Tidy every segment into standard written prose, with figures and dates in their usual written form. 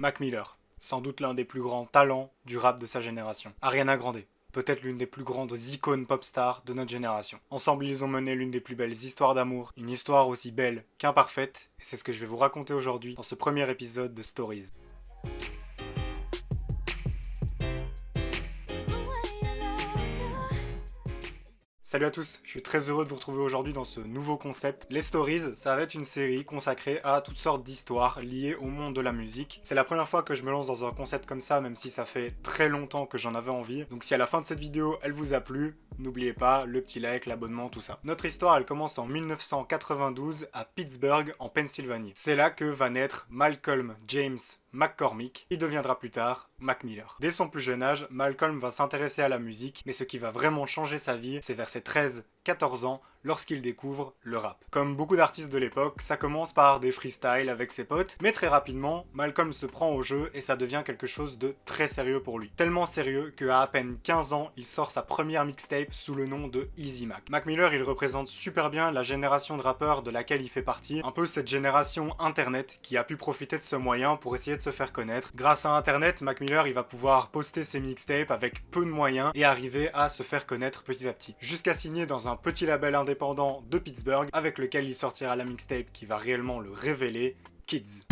Mac Miller, sans doute l'un des plus grands talents du rap de sa génération. Ariana Grande, peut-être l'une des plus grandes icônes pop stars de notre génération. Ensemble, ils ont mené l'une des plus belles histoires d'amour, une histoire aussi belle qu'imparfaite, et c'est ce que je vais vous raconter aujourd'hui dans ce premier épisode de Stories. Salut à tous, je suis très heureux de vous retrouver aujourd'hui dans ce nouveau concept. Les Stories, ça va être une série consacrée à toutes sortes d'histoires liées au monde de la musique. C'est la première fois que je me lance dans un concept comme ça, même si ça fait très longtemps que j'en avais envie. Donc si à la fin de cette vidéo, elle vous a plu, n'oubliez pas le petit like, l'abonnement, tout ça. Notre histoire, elle commence en 1992 à Pittsburgh, en Pennsylvanie. C'est là que va naître Malcolm James McCormick, qui deviendra plus tard Mac Miller. Dès son plus jeune âge, Malcolm va s'intéresser à la musique, mais ce qui va vraiment changer sa vie, c'est vers ses 13-14 ans, lorsqu'il découvre le rap. Comme beaucoup d'artistes de l'époque, ça commence par des freestyles avec ses potes, mais très rapidement, Malcolm se prend au jeu et ça devient quelque chose de très sérieux pour lui. Tellement sérieux qu'à peine 15 ans, il sort sa première mixtape sous le nom de Easy Mac. Mac Miller, il représente super bien la génération de rappeurs de laquelle il fait partie, un peu cette génération internet qui a pu profiter de ce moyen pour essayer de se faire connaître. Grâce à internet, Mac Miller, il va pouvoir poster ses mixtapes avec peu de moyens et arriver à se faire connaître petit à petit, jusqu'à signer dans un petit label indépendant de Pittsburgh avec lequel il sortira la mixtape qui va réellement le révéler, Kids.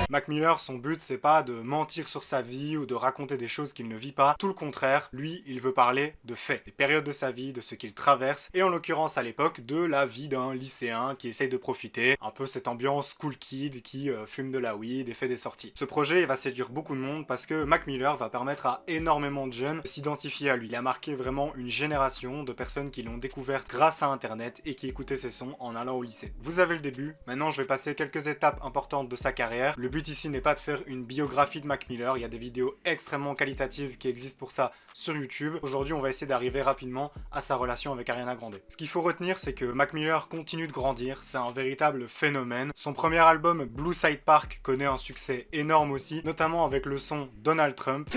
Mac Miller, son but, c'est pas de mentir sur sa vie ou de raconter des choses qu'il ne vit pas. Tout le contraire, lui, il veut parler de faits, des périodes de sa vie, de ce qu'il traverse, et en l'occurrence à l'époque, de la vie d'un lycéen qui essaye de profiter, un peu cette ambiance cool kid qui fume de la weed et fait des sorties. Ce projet, il va séduire beaucoup de monde parce que Mac Miller va permettre à énormément de jeunes de s'identifier à lui. Il a marqué vraiment une génération de personnes qui l'ont découvert grâce à Internet et qui écoutaient ses sons en allant au lycée. Vous avez le début, maintenant je vais passer quelques étapes importantes de sa carrière. Le but ici n'est pas de faire une biographie de Mac Miller, il y a des vidéos extrêmement qualitatives qui existent pour ça sur YouTube. Aujourd'hui, on va essayer d'arriver rapidement à sa relation avec Ariana Grande. Ce qu'il faut retenir, c'est que Mac Miller continue de grandir, c'est un véritable phénomène. Son premier album, Blue Side Park, connaît un succès énorme aussi, notamment avec le son Donald Trump,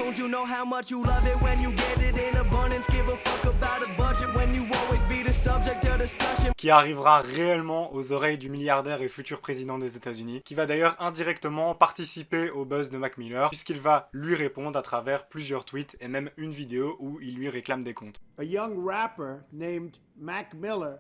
qui arrivera réellement aux oreilles du milliardaire et futur président des États-Unis, qui va d'ailleurs indirectement participer au buzz de Mac Miller, puisqu'il va lui répondre à travers plusieurs tweets et même une vidéo où il lui réclame des comptes. A young rapper named Mac Miller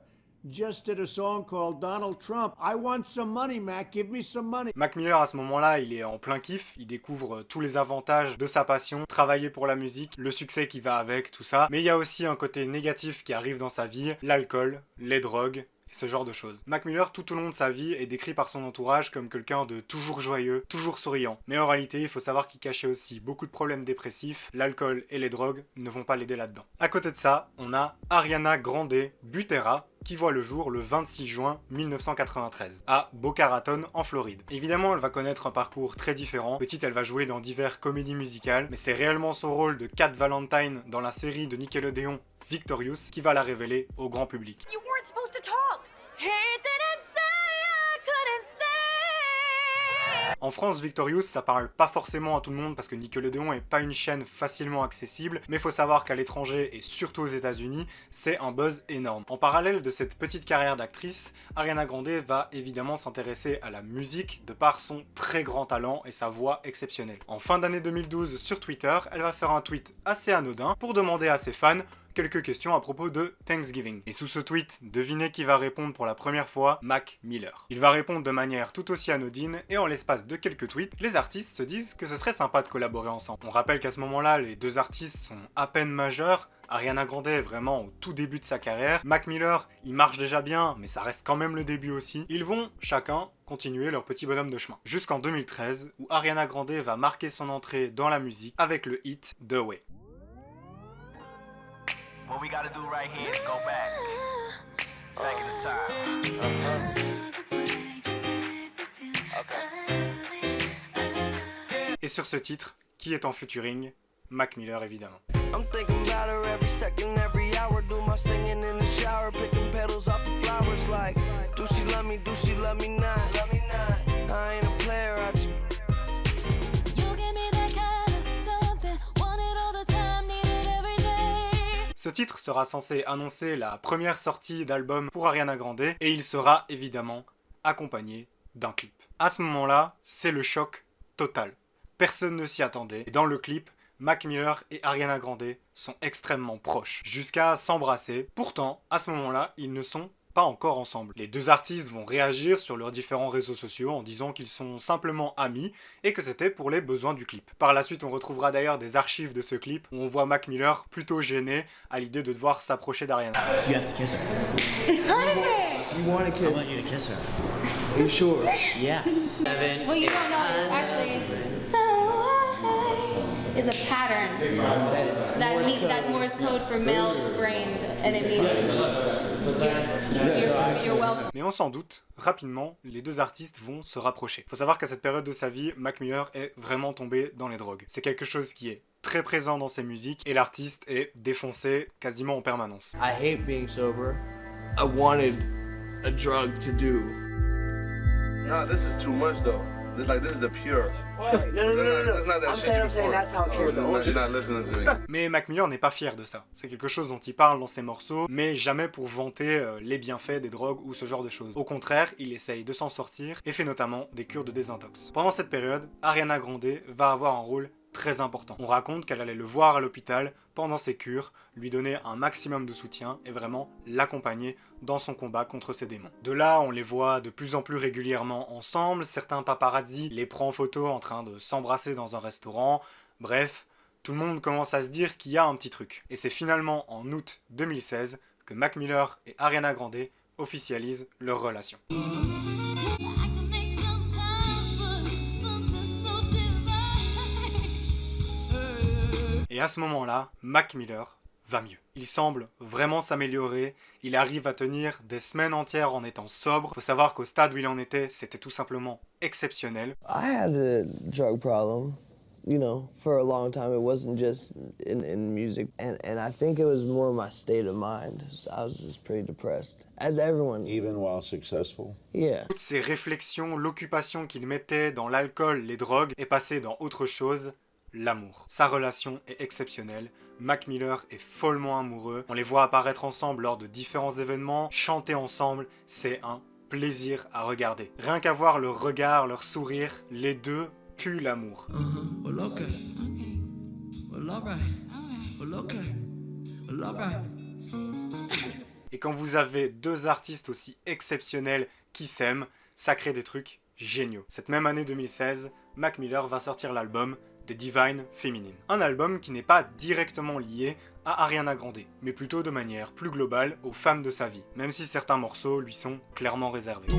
just did a song called Donald Trump. I want some money, Mac. Give me some money. Mac Miller, à ce moment-là, il est en plein kiff. Il découvre tous les avantages de sa passion, travailler pour la musique, le succès qui va avec, tout ça. Mais il y a aussi un côté négatif qui arrive dans sa vie, l'alcool, les drogues, et ce genre de choses. Mac Miller, tout au long de sa vie, est décrit par son entourage comme quelqu'un de toujours joyeux, toujours souriant. Mais en réalité, il faut savoir qu'il cachait aussi beaucoup de problèmes dépressifs. L'alcool et les drogues ne vont pas l'aider là-dedans. À côté de ça, on a Ariana Grande Butera, qui voit le jour le 26 juin 1993, à Boca Raton, en Floride. Évidemment, elle va connaître un parcours très différent. Petite, elle va jouer dans diverses comédies musicales, mais c'est réellement son rôle de Cat Valentine dans la série de Nickelodeon Victorious qui va la révéler au grand public. En France, Victorious, ça parle pas forcément à tout le monde parce que Nickelodeon est pas une chaîne facilement accessible, mais faut savoir qu'à l'étranger et surtout aux États-Unis, c'est un buzz énorme. En parallèle de cette petite carrière d'actrice, Ariana Grande va évidemment s'intéresser à la musique de par son très grand talent et sa voix exceptionnelle. En fin d'année 2012, sur Twitter, elle va faire un tweet assez anodin pour demander à ses fans quelques questions à propos de Thanksgiving. Et sous ce tweet, devinez qui va répondre pour la première fois? Mac Miller. Il va répondre de manière tout aussi anodine et en l'espace de quelques tweets, les artistes se disent que ce serait sympa de collaborer ensemble. On rappelle qu'à ce moment-là, les deux artistes sont à peine majeurs. Ariana Grande est vraiment au tout début de sa carrière. Mac Miller, il marche déjà bien, mais ça reste quand même le début aussi. Ils vont, chacun, continuer leur petit bonhomme de chemin. Jusqu'en 2013, où Ariana Grande va marquer son entrée dans la musique avec le hit The Way. What we gotta do right here is go back in the time. Et sur ce titre, qui est en featuring? Mac Miller évidemment. I'm thinking about her every second, every hour. Do my singing in the shower, picking petals off the flowers. Like, do she love me? Do she love me not? I ain't a player. Ce titre sera censé annoncer la première sortie d'album pour Ariana Grande et il sera évidemment accompagné d'un clip. À ce moment-là, c'est le choc total. Personne ne s'y attendait et dans le clip, Mac Miller et Ariana Grande sont extrêmement proches, jusqu'à s'embrasser. Pourtant, à ce moment-là, ils ne sont pas encore ensemble. Les deux artistes vont réagir sur leurs différents réseaux sociaux en disant qu'ils sont simplement amis et que c'était pour les besoins du clip. Par la suite, on retrouvera d'ailleurs des archives de ce clip où on voit Mac Miller plutôt gêné à l'idée de devoir s'approcher d'Ariana. You have to kiss her. You want to kiss? I want you to kiss her. Are you sure? Yes. Well, you don't know. It's actually is a pattern that Morse code for male brains, and it means you're welcome. Mais on s'en doute, rapidement, les deux artistes vont se rapprocher. Faut savoir qu'à cette période de sa vie, Mac Miller est vraiment tombé dans les drogues. C'est quelque chose qui est très présent dans ses musiques et l'artiste est défoncé quasiment en permanence. I hate being sober. I wanted a drug to do. No, this is too much though. This is the pure. No. It's not that I'm shit saying that's how it came. You're not listening to me. Mais Mac Miller n'est pas fier de ça. C'est quelque chose dont il parle dans ses morceaux, mais jamais pour vanter les bienfaits des drogues ou ce genre de choses. Au contraire, il essaye de s'en sortir et fait notamment des cures de désintox. Pendant cette période, Ariana Grande va avoir un rôle très important. On raconte qu'elle allait le voir à l'hôpital pendant ses cures, lui donner un maximum de soutien et vraiment l'accompagner dans son combat contre ses démons. De là, on les voit de plus en plus régulièrement ensemble, certains paparazzi les prennent en photo en train de s'embrasser dans un restaurant, bref, tout le monde commence à se dire qu'il y a un petit truc. Et c'est finalement en août 2016 que Mac Miller et Ariana Grande officialisent leur relation. Et à ce moment-là, Mac Miller va mieux. Il semble vraiment s'améliorer, il arrive à tenir des semaines entières en étant sobre. Faut savoir qu'au stade où il en était, c'était tout simplement exceptionnel. I had a drug problem, you know, for a long time. It wasn't just in music. And I think it was more my state of mind. I was just pretty depressed, as everyone. Even while successful? Yeah. Toutes ces réflexions, l'occupation qu'il mettait dans l'alcool, les drogues, est passée dans autre chose, l'amour. Sa relation est exceptionnelle. Mac Miller est follement amoureux. On les voit apparaître ensemble lors de différents événements, chanter ensemble, c'est un plaisir à regarder. Rien qu'à voir leur regard, leur sourire, les deux puent l'amour. Well, okay. Well, all right. Well, okay. Well, all right. Et quand vous avez deux artistes aussi exceptionnels qui s'aiment, ça crée des trucs géniaux. Cette même année 2016, Mac Miller va sortir l'album The Divine Feminine. Un album qui n'est pas directement lié à Ariana Grande, mais plutôt de manière plus globale aux femmes de sa vie, même si certains morceaux lui sont clairement réservés.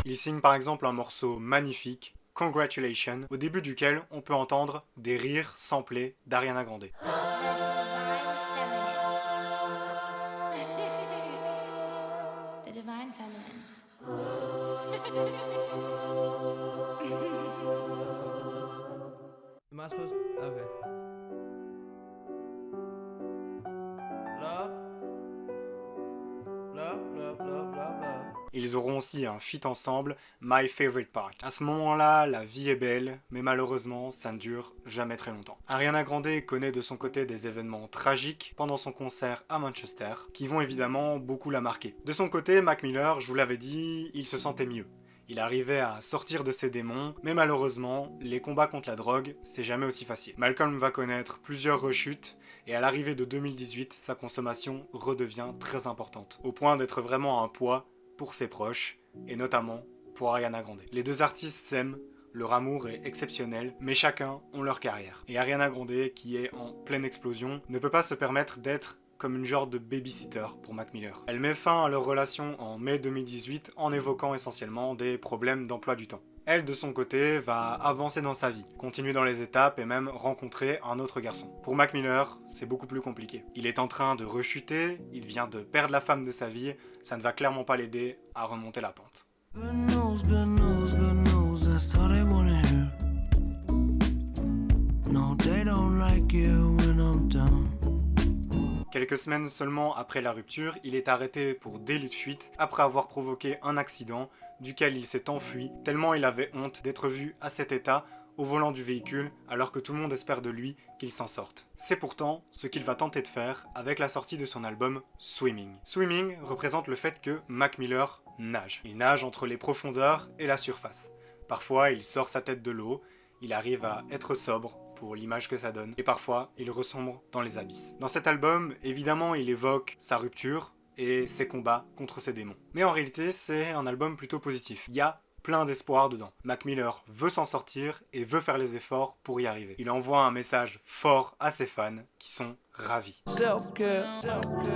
Il signe par exemple un morceau magnifique, Congratulations, au début duquel on peut entendre des rires samplés d'Ariana Grande. The divine feminine. Am I supposed to? Okay. Love. Ils auront aussi un feat ensemble, My Favorite Part. À ce moment-là, la vie est belle, mais malheureusement, ça ne dure jamais très longtemps. Ariana Grande connaît de son côté des événements tragiques pendant son concert à Manchester, qui vont évidemment beaucoup la marquer. De son côté, Mac Miller, je vous l'avais dit, il se sentait mieux. Il arrivait à sortir de ses démons, mais malheureusement, les combats contre la drogue, c'est jamais aussi facile. Malcolm va connaître plusieurs rechutes, et à l'arrivée de 2018, sa consommation redevient très importante, au point d'être vraiment un poids pour ses proches, et notamment pour Ariana Grande. Les deux artistes s'aiment, leur amour est exceptionnel, mais chacun ont leur carrière. Et Ariana Grande, qui est en pleine explosion, ne peut pas se permettre d'être comme une genre de babysitter pour Mac Miller. Elle met fin à leur relation en mai 2018 en évoquant essentiellement des problèmes d'emploi du temps. Elle, de son côté, va avancer dans sa vie, continuer dans les étapes et même rencontrer un autre garçon. Pour Mac Miller, c'est beaucoup plus compliqué. Il est en train de rechuter, il vient de perdre la femme de sa vie, ça ne va clairement pas l'aider à remonter la pente. That's all they wanna hear. No, they don't like you when I'm done. Quelques semaines seulement après la rupture, il est arrêté pour délit de fuite après avoir provoqué un accident duquel il s'est enfui tellement il avait honte d'être vu à cet état au volant du véhicule alors que tout le monde espère de lui qu'il s'en sorte. C'est pourtant ce qu'il va tenter de faire avec la sortie de son album Swimming. Swimming représente le fait que Mac Miller nage. Il nage entre les profondeurs et la surface. Parfois, il sort sa tête de l'eau, il arrive à être sobre pour l'image que ça donne, et parfois, il ressombre dans les abysses. Dans cet album, évidemment, il évoque sa rupture et ses combats contre ses démons. Mais en réalité, c'est un album plutôt positif. Il y a plein d'espoir dedans. Mac Miller veut s'en sortir et veut faire les efforts pour y arriver. Il envoie un message fort à ses fans qui sont ravis. Self-care,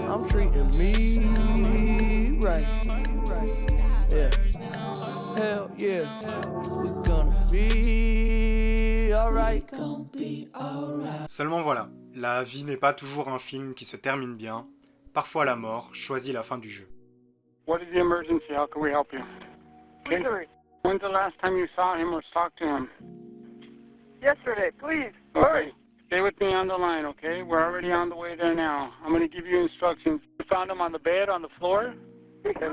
I'm treating me right. Yeah. Hell yeah, we're gonna be alright. Seulement voilà, la vie n'est pas toujours un film qui se termine bien. Parfois la mort choisit la fin du jeu. What is the emergency? How can we help you? Okay. When's the last time you saw him or talked to him? Yesterday, please. Hurry. Stay with me on the line, okay? We're already on the way there now. I'm going to give you instructions. You found him on the bed, on the floor? Okay,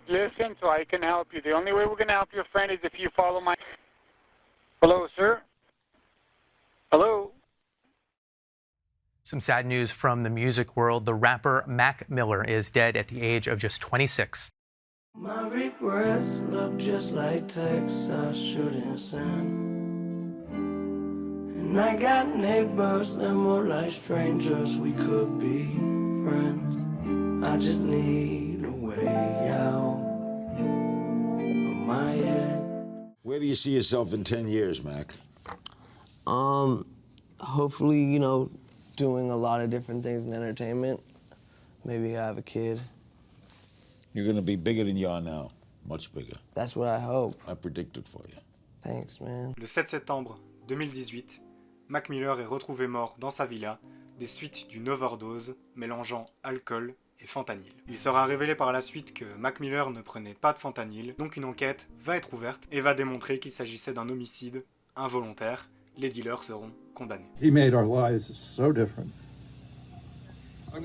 listen, so I can help you. The only way we're going to help your friend is if you follow my... Hello, sir? Hello? Some sad news from the music world. The rapper Mac Miller is dead at the age of just 26. My regrets look just like texts I shouldn't send. And I got neighbors that more like strangers. We could be friends. I just need a way out of my head. Where do you see yourself in 10 years, Mac? Hopefully, you know, doing a lot of different things in entertainment. Maybe have a kid. You're gonna be bigger than you are now. Much bigger. That's what I hope. I predict it for you. Thanks, man. Le 7 septembre 2018, Mac Miller est retrouvé mort dans sa villa des suites d'une overdose mélangeant alcool et fentanyl. Il sera révélé par la suite que Mac Miller ne prenait pas de fentanyl, donc une enquête va être ouverte et va démontrer qu'il s'agissait d'un homicide involontaire. Les dealers seront condamnés. He made our lives so different. I'm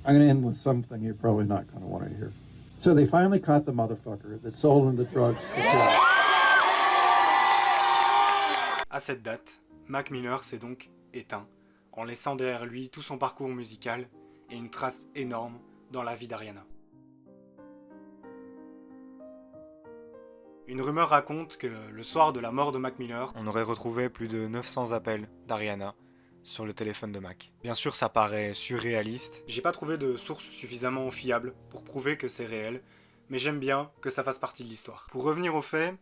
gonna end with something you're probably not gonna want to hear. So they finally caught the motherfucker that sold him the drugs. À cette date, Mac Miller s'est donc éteint, en laissant derrière lui tout son parcours musical et une trace énorme dans la vie d'Ariana. Une rumeur raconte que le soir de la mort de Mac Miller, on aurait retrouvé plus de 900 appels d'Ariana sur le téléphone de Mac. Bien sûr, ça paraît surréaliste. J'ai pas trouvé de source suffisamment fiable pour prouver que c'est réel, mais j'aime bien que ça fasse partie de l'histoire. Pour revenir aux faits,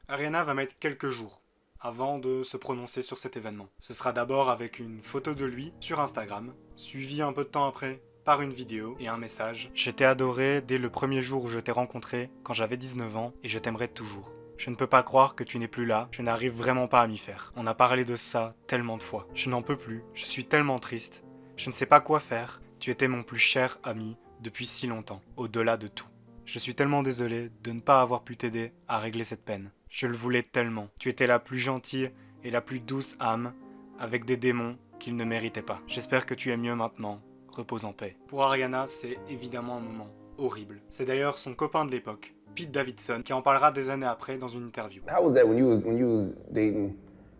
Ariana va mettre quelques jours avant de se prononcer sur cet événement. Ce sera d'abord avec une photo de lui sur Instagram, suivie un peu de temps après par une vidéo et un message. « Je t'ai adoré dès le premier jour où je t'ai rencontré, quand j'avais 19 ans, et je t'aimerai toujours. Je ne peux pas croire que tu n'es plus là, je n'arrive vraiment pas à m'y faire. On a parlé de ça tellement de fois. Je n'en peux plus, je suis tellement triste. Je ne sais pas quoi faire, tu étais mon plus cher ami depuis si longtemps, au-delà de tout. Je suis tellement désolé de ne pas avoir pu t'aider à régler cette peine. Je le voulais tellement. Tu étais la plus gentille et la plus douce âme, avec des démons qu'il ne méritait pas. J'espère que tu es mieux maintenant. Repose en paix. » Pour Ariana, c'est évidemment un moment horrible. C'est d'ailleurs son copain de l'époque, Pete Davidson, qui en parlera des années après dans une interview. How was that when you was dating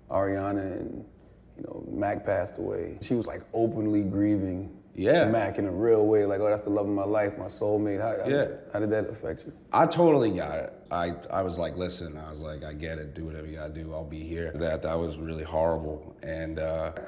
Ariana and Mac passed away? She was like openly grieving Mac in a real way, like, oh, that's the love of my life, my soulmate. How did that affect you? I totally got it. I was like, listen, I was like, I get it, do whatever you gotta do, I'll be here. That was really horrible, and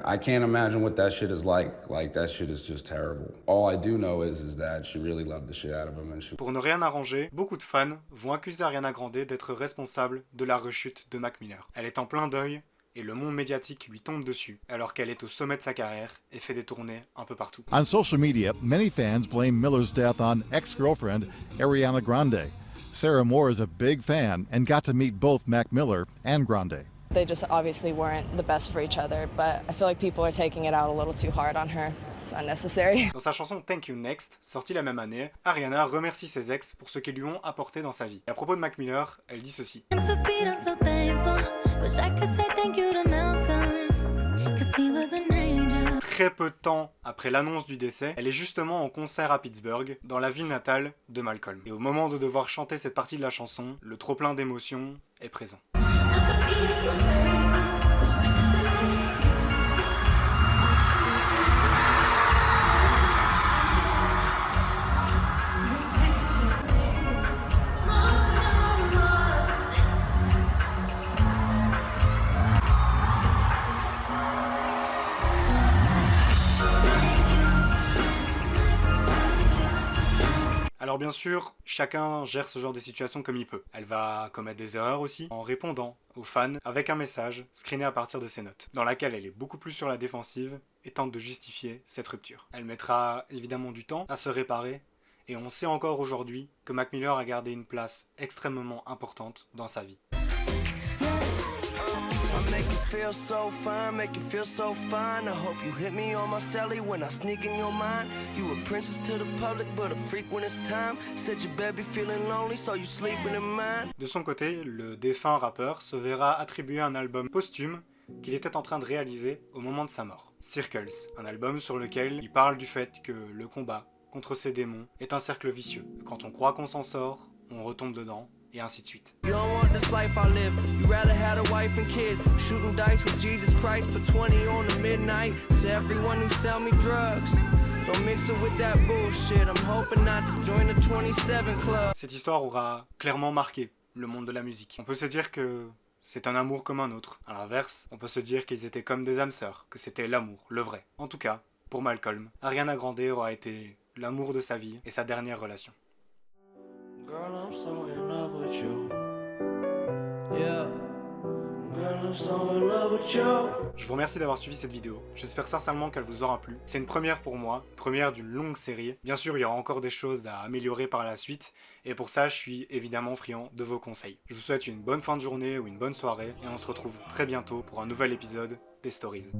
I can't imagine what that shit is like. Like, that shit is just terrible. All I do know is that she really loved the shit out of him. And Pour ne rien arranger, beaucoup de fans vont accuser Ariana Grande d'être responsable de la rechute de Mac Miller. Elle est en plein deuil, et le monde médiatique lui tombe dessus, alors qu'elle est au sommet de sa carrière et fait des tournées un peu partout. On social media, many fans blame Miller's death on ex-girlfriend Ariana Grande. Sarah Moore is a big fan and got to meet both Mac Miller and Grande. They just obviously weren't the best for each other, but I feel like people are taking it out a little too hard on her. It's unnecessary. Dans sa chanson Thank You Next, sortie la même année, Ariana remercie ses ex pour ce qu'ils lui ont apporté dans sa vie. Et à propos de Mac Miller, elle dit ceci. Très peu de temps après l'annonce du décès, elle est justement en concert à Pittsburgh, dans la ville natale de Malcolm. Et au moment de devoir chanter cette partie de la chanson, le trop-plein d'émotions est présent. Alors bien sûr, chacun gère ce genre de situation comme il peut. Elle va commettre des erreurs aussi en répondant aux fans avec un message screené à partir de ses notes, dans laquelle elle est beaucoup plus sur la défensive et tente de justifier cette rupture. Elle mettra évidemment du temps à se réparer, et on sait encore aujourd'hui que Mac Miller a gardé une place extrêmement importante dans sa vie. Make you feel so fine, make you feel so fine. I hope you hit me on my celly when I sneak in your mind. You a princess to the public, but a freak when it's time. Said your baby feeling lonely, so you sleeping in mine. De son côté, le défunt rappeur se verra attribuer un album posthume qu'il était en train de réaliser au moment de sa mort. Circles, un album sur lequel il parle du fait que le combat contre ses démons est un cercle vicieux. Quand on croit qu'on s'en sort, on retombe dedans, et ainsi de suite. You don't want this life I live. You rather had a wife and kid. Shooting dice with Jesus Christ, put 20 on the midnight. To everyone who sell me drugs. Don't mix it with that bullshit. I'm hoping not to join the 27 club. Cette histoire aura clairement marqué le monde de la musique. On peut se dire que c'est un amour comme un autre. À l'inverse, on peut se dire qu'ils étaient comme des âmes sœurs, que c'était l'amour, le vrai. En tout cas, pour Malcolm, Ariana Grande aura été l'amour de sa vie et sa dernière relation. Girl, I'm so in love with you. Yeah. Girl, I'm so in love with you. Je vous remercie d'avoir suivi cette vidéo. J'espère sincèrement qu'elle vous aura plu. C'est une première pour moi, première d'une longue série. Bien sûr, il y aura encore des choses à améliorer par la suite. Et pour ça, je suis évidemment friand de vos conseils. Je vous souhaite une bonne fin de journée ou une bonne soirée. Et on se retrouve très bientôt pour un nouvel épisode des Stories.